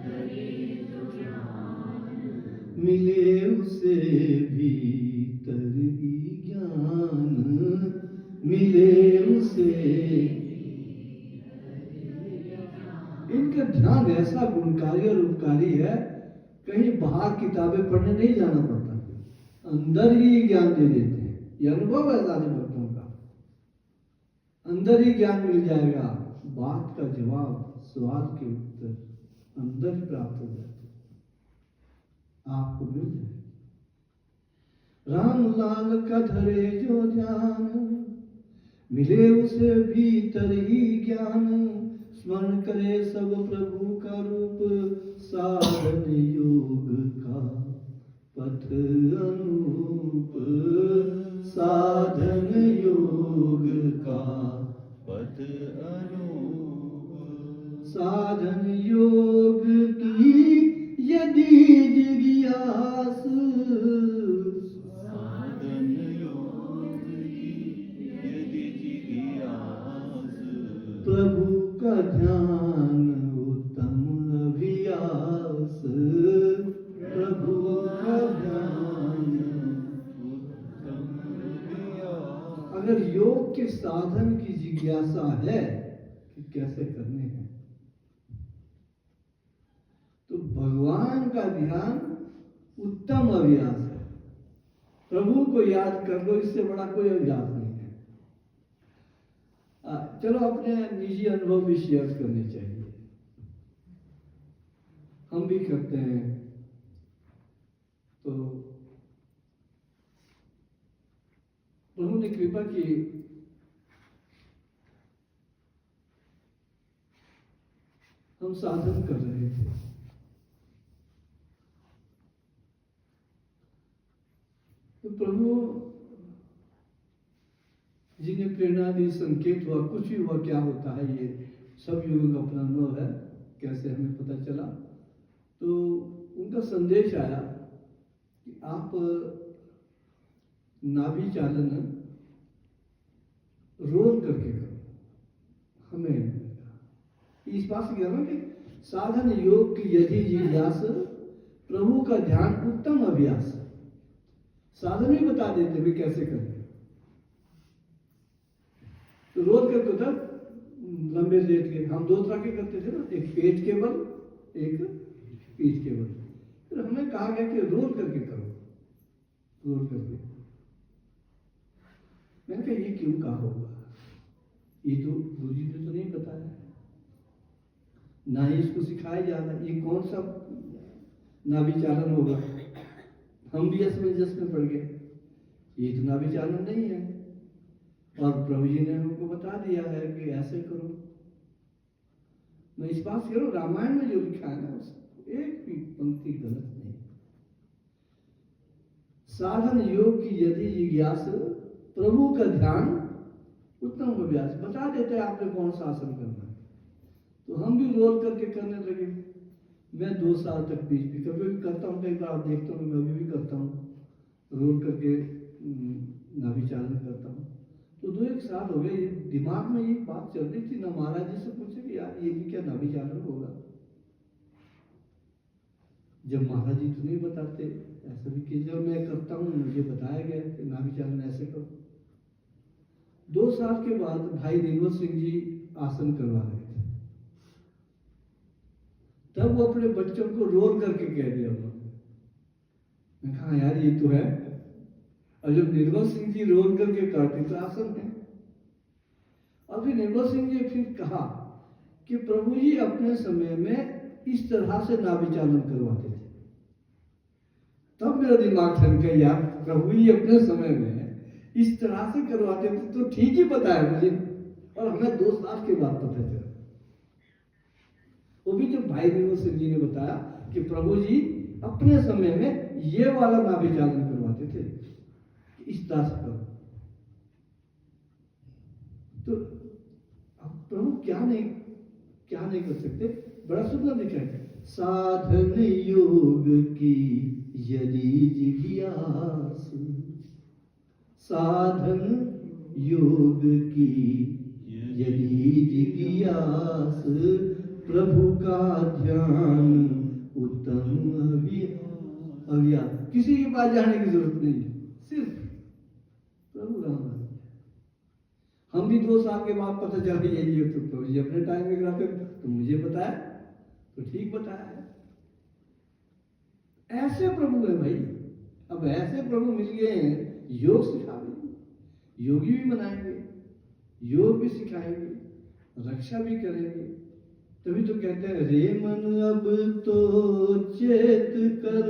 धरे जो ध्यान। मिले उसे भीतर ही ज्ञान, मिले उसे। इनका ध्यान ऐसा गुणकारी और उपकारी है, कहीं बाहर किताबें पढ़ने नहीं जाना पड़ता, अंदर ही ज्ञान दे देते हैं। ये अनुभव है सारे भक्तों का, अंदर ही ज्ञान मिल जाएगा। बात का जवाब, सवाल के उत्तर अंदर ही प्राप्त हो जाते हैं, आपको मिल जाए। राम लाल का धरे जो ध्यान, मिले उसे भीतर ही ज्ञान। स्मरण करे सब प्रभु का रूप, साधन योग का पथ अनूप, साधन योग का पथ अनूप। साधन योग की यदि जिज्ञास, साधन योग की यदि जिज्ञास। प्रभु का ध्यान उत्तम अभ्यास, प्रभु का ध्यान उत्तम अभ्यास। अगर योग के साधन की जिज्ञासा है कि कैसे करने हैं, तो भगवान का ध्यान उत्तम अभ्यास है। प्रभु को याद कर लो, इससे बड़ा कोई अभ्यास नहीं है। चलो अपने निजी अनुभव भी शेयर करने चाहिए, हम भी करते हैं। तो प्रभु ने कृपा की, हम साधन कर रहे थे, तो प्रभु जिन्हें प्रेरणा दी, संकेत हुआ, कुछ भी हुआ, क्या होता है ये सब युगों का अपना अनुभव है, कैसे हमें पता चला। तो उनका संदेश आया कि आप नाभि चालन रोज करके करो। हमें इस बात से कहना कि साधन योग की यदि जिज्ञास, प्रभु का ध्यान उत्तम अभ्यास। साधन ही बता देते भी कैसे करते। तो रोज करके होता लंबे लेट के, हम 2 तरह के करते थे ना, एक पेट के बल, एक पीठ के बल। फिर हमें कहा गया कि रोज करके करो, रोज करके। मैंने कहा ये क्यों कहा होगा, ये तो गुरु जी ने तो नहीं बताया, ना ही इसको सिखाया जा रहा। ये कौन सा नाभिचालन होगा, हम भी असमंजस में पड़ गए। ये तो नाभिचालन नहीं है, और प्रभु जी ने हमको बता दिया है कि ऐसे करो। मैं इस बात से करूँ, रामायण में जो लिखा है ना, उसको एक भी पंक्ति गलत नहीं। साधन योग की यदि जिज्ञास, प्रभु का ध्यान उत्तम अभ्यास। बता देते हैं आपने कौन सा आसन करना है। तो हम भी रोल करके करने लगे। मैं 2 साल तक बीच भी कभी भी करता हूँ, कई बार देखता हूँ, मैं अभी भी करता हूँ, रोल करके नाभिचालन करता हूँ। तो 2-1 साल हो गए, दिमाग में ये बात चल रही थी ना, महाराज जी से पूछे कि यार ये भी क्या नाभिचालन होगा। जब महाराज जी तो नहीं बताते, ऐसा भी कि जब मैं करता हूँ मुझे बताया गया कि नाभिचालन ऐसे करो। 2 साल के बाद भाई निर्मल सिंह जी आसन करवा रहे थे, तब वो अपने बच्चों को रोल करके कह दिया उन्होंने। मैं कहा यार ये तो है, और जब निर्मल सिंह जी रोल करके करते तो आसन है। और फिर निर्मल सिंह जी फिर कहा कि प्रभु जी अपने समय में इस तरह से नाभिचालन करवाते थे। तब मेरा दिमाग ठनका, यार प्रभु जी अपने समय में इस तरह से करवाते थे तो ठीक ही पता है मुझे, और हमें 2 साल के बाद पता चला। वो भी जब भाई निर्मल सिंह जी ने बताया कि प्रभु जी अपने समय में ये वाला नाभिचालन करवाते थे, इस तरह से करो। तो अब प्रभु क्या नहीं कर सकते। बड़ा सुंदर लिखा है, साधन योग की यदि जिज्ञास, साधन योग की यदि जिज्ञास, प्रभु का ध्यान उत्तम अभ्यास। किसी के पास जाने की जरूरत नहीं, सिर्फ प्रभु राम। हम भी 2 साल के बाद पता चल गया ये तो प्रभु जी अपने टाइम में कराते, तो मुझे बताया तो ठीक बताया है। ऐसे प्रभु है भाई। अब ऐसे प्रभु मिल गए हैं, योग सिखाएंगे, योगी भी बनाएंगे, योग भी सिखाएंगे, रक्षा भी करेंगे। तभी तो कहते हैं, रे मन अब तो चेत कर,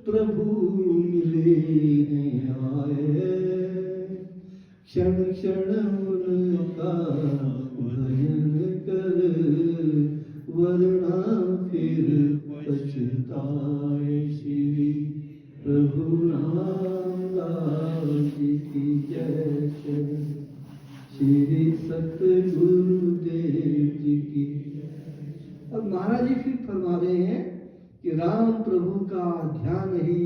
प्रभु मिले हैं आए, क्षण क्षण उनका भजन कर, वरना फिर पछताए। श्री प्रभु रामदास की जय, श्री सतगुरुदेव जी की। अब महाराज जी फिर फरमा रहे हैं कि राम प्रभु का ध्यान ही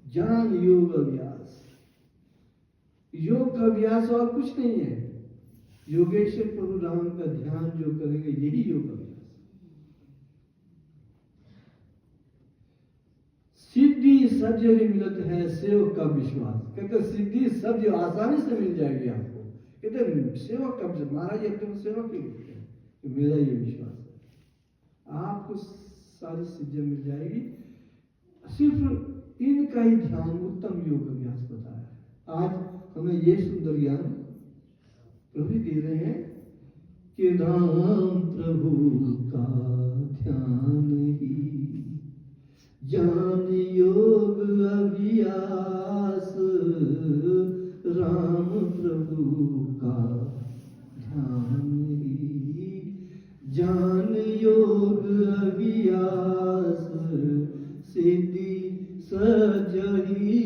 ज्ञान योग अभ्यास। योग का अभ्यास और कुछ नहीं है। योगेश्वर प्रभु राम का ध्यान जो करेंगे यही योग अभ्यास। सिद्धि सब जगह मिलत है, सेवक का विश्वास। कहते सिद्धि सब जो आसानी से मिल जाएगी आपको। कहते सेवक का, महाराज अपने सेवक ही लिखते हैं कि मेरा ये विश्वास है, आपको सारी सिद्धियां मिल जाएगी। सिर्फ इनका ही ध्यान उत्तम योग अभ्यास बताया है। आज हमें ये सुंदर ज्ञान प्रभु दे रहे हैं कि राम प्रभु का ध्यान ही ज्ञान योग अभ्यास, राम प्रभु का ध्यान ही ज्ञान योग अभ्यास, सिद्धि सजही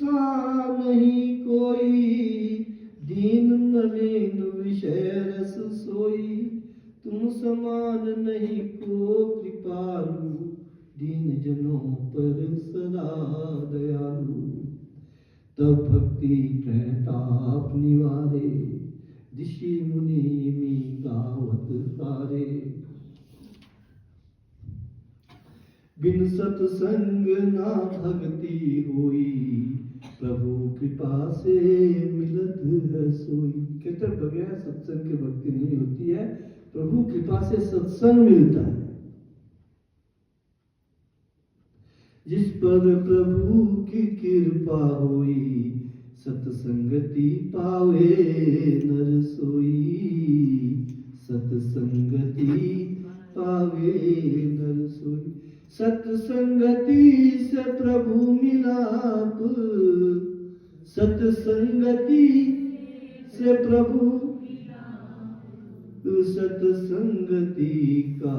सा नहीं कोई, दीन मलिन विषय रस सोई। तुम समान नहीं को कृपालु, दीन जनों पर सदा दयालु। तब भक्ति प्रताप निवारे, ऋषि मुनि मी गावत सारे। बिन सत्संग ना भक्ति होई, प्रभु कृपा से मिलत है सोई। कहते बगैर सत्संग के भक्ति नहीं होती है, प्रभु कृपा से सत्संग मिलता है। जिस पर प्रभु की कृपा होई, सत्संगति पावे नर सोई। सत्संगति पावे नर सोई। सत्संगति से प्रभु मिलाप, सत्संगति से प्रभु, सत्संगति का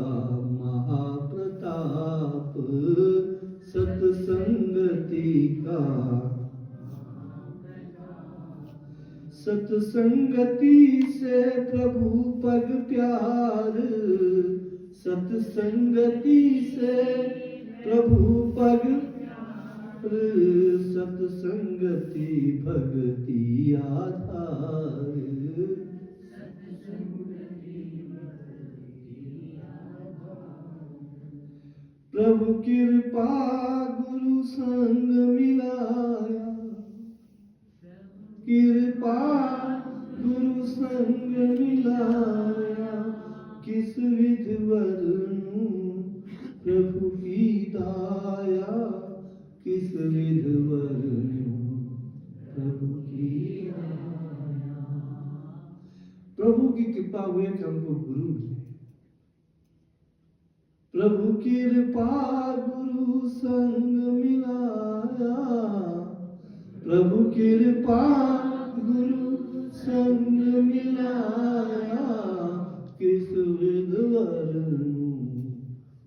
महाप्रताप। सत्संगति का, सत्संगति से प्रभु पग प्यार। सत्संगति से प्रभु पग, सत्संगति भक्ति आधार। प्रभु कृपा गुरु संग मिलाया, कृपा गुरु संग मिलाया। किस विध वर्णु प्रभु की दाया, किस विध वर्णु प्रभु की दाया। प्रभु की कृपा हुए कि हमको गुरु मिले। प्रभु कृपा गुरु संग मिलाया, प्रभु कृपा गुरु संग मिलाया। किस विध वर्णु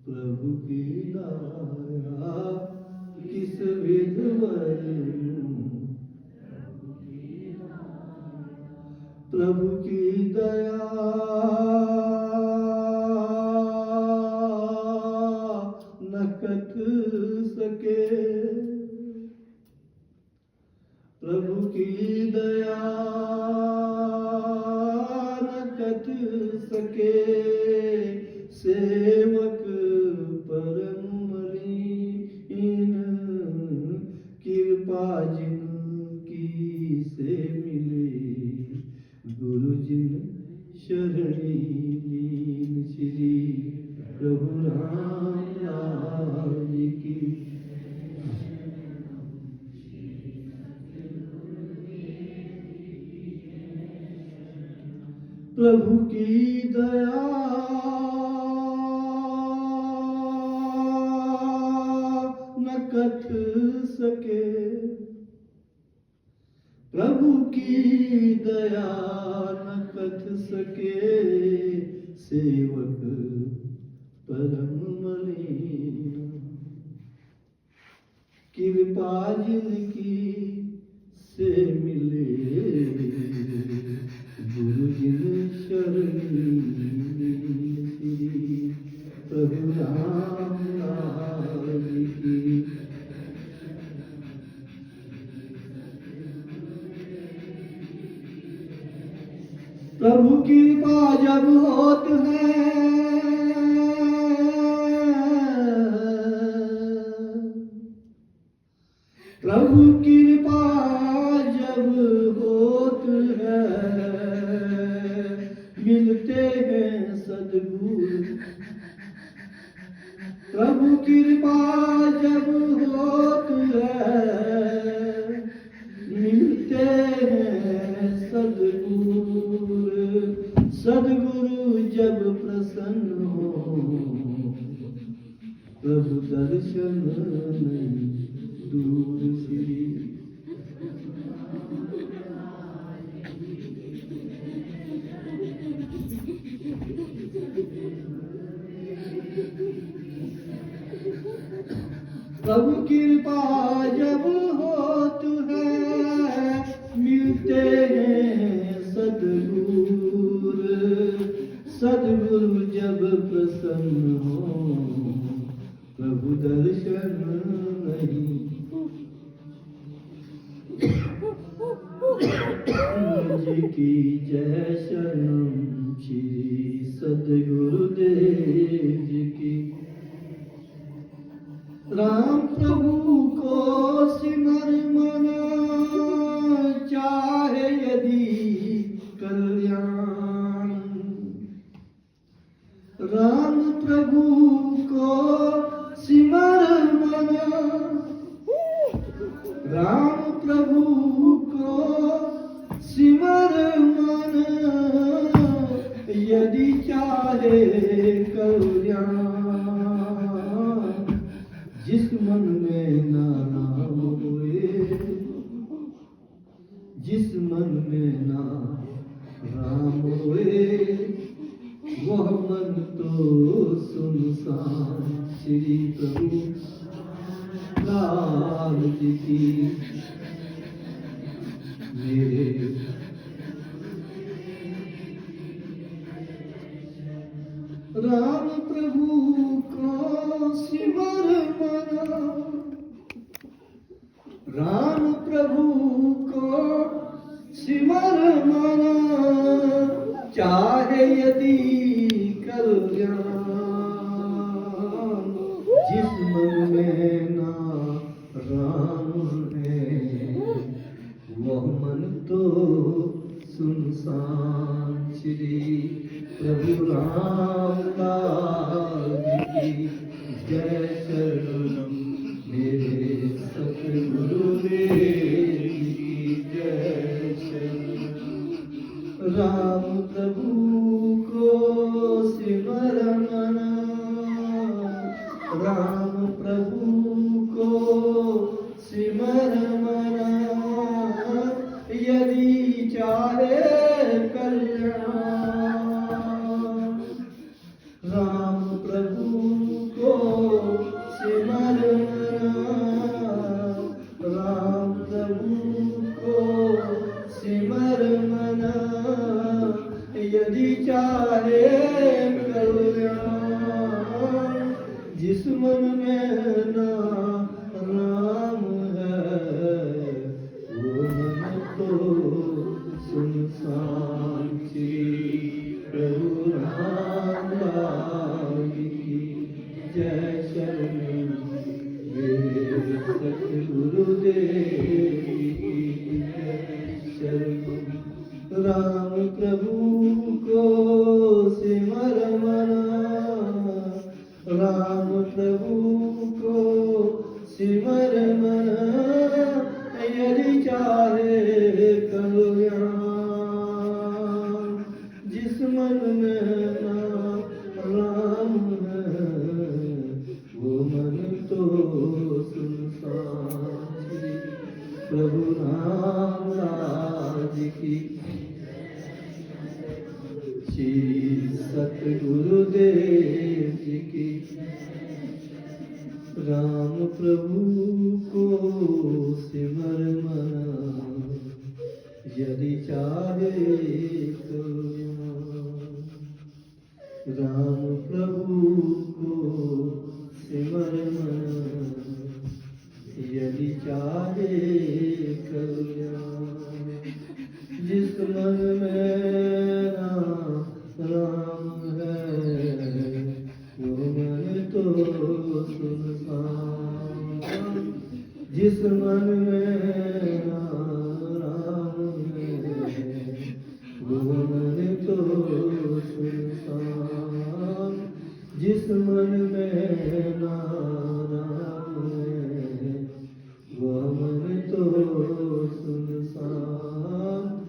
प्रभु की दाया, किस विध वर्णु प्रभु की दया। न कथ सके प्रभु की दया, न कथ सके। सेवक परम मलिन, कृपा जिनकी से मिले। गुरु जिन शरणी लीन, श्री प्रभु राम लाल की। प्रभु की दया न कथ सके, प्रभु की दया न कथ सके। सेवक परम मलिन, कृपा जिनकी से मिले। गुरु जिन शरणी श्री प्रभु राम लाल की। प्रभु कृपा जब होत है, प्रभु कृपा जब होत है। मिलते हैं सद्गुरु, प्रभु कृपा जब होत है। मिलते हैं सद्गुरु, सद्गुरु जब प्रसन्न हो। प्रभु दर्शन नहीं दूर श्री। प्रभु कृपा जब होत जिस मन में ना राम होए, जिस मन में ना राम होए, वह मन तो सुनसान। श्री प्रभु लाल जी की मेरे राम प्रभु को सिमर मना, राम प्रभु को सिमर मना, चाहे यदि कल्याण। जिस मन में ना राम है, वह मन तो सुनसान। श्री प्रभु राम लाल की जय। शरणम मेरे सतगुरुदेव की जय। शरणम राम प्रभु को सिमर मना, राम प्रभु को सिमर मना, यदि चाहे कल्याण। राम प्रभु को सिमर मना, राम प्रभु को सिमर मना, यदि चाहे कल्याण। जिस मन में ना राम है, वो मन तो सुनसान। श्री प्रभु राम लाल की जय। शरणम मेरे सतगुरुदेव की जय। शरणम राम प्रभु को सिमर मना, राम प्रभु को सिमर मना, यदि चाहे कल्याण। जिस मन में ना राम है, वो मन तो सुनसान। श्री प्रभु राम लाल की श्री सतगुरुदेव जी की। राम प्रभु को सिमर मना, यदि चाहे कल्याण। राम प्रभु को सिमर मना, यदि चाहे कल्याण। जिस मन में राम है, वो मन तो सुनसान। जिस मन में राम है, वो मन तो सुनसान। जिस मन में राम है, वह मन तो सुनसान।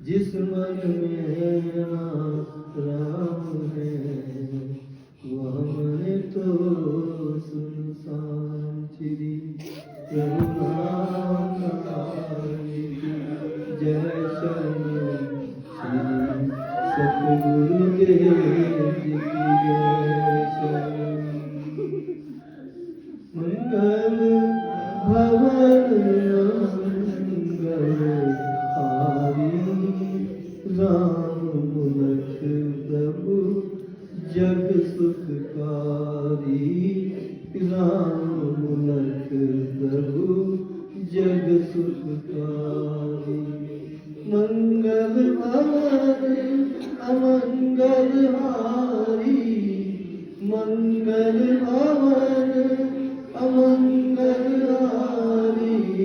जिस मन में राम है, वह मन तो सुनसान। श्री प्रभु राम लाल की जय। शरणम श्री सतगुरुदेव जी की जय। शरणम मंगल भवन मंगल हारी, राम मूलक प्रभु जग सुखकारी। राम मूलक प्रभु जग सुखकारी। मंगल भवन अमंगल हारी, मंगल भवन अमंगल हारी।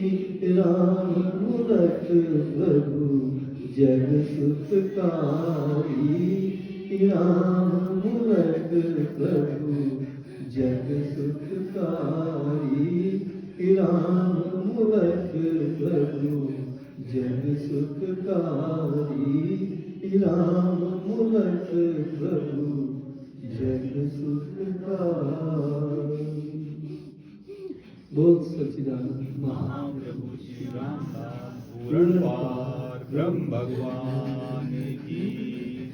राम मूलक प्रभु जग सुखकारी। राम मूलक प्रभु जग सुखकारी। राम मूलक प्रभु जग सुखकारी। राम मूलक प्रभु जग सुखकारी। सच्चिदानंद महाप्रभु श्री रामदास पूर्ण पार ब्रह्म भगवान की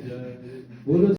जय। बोलो।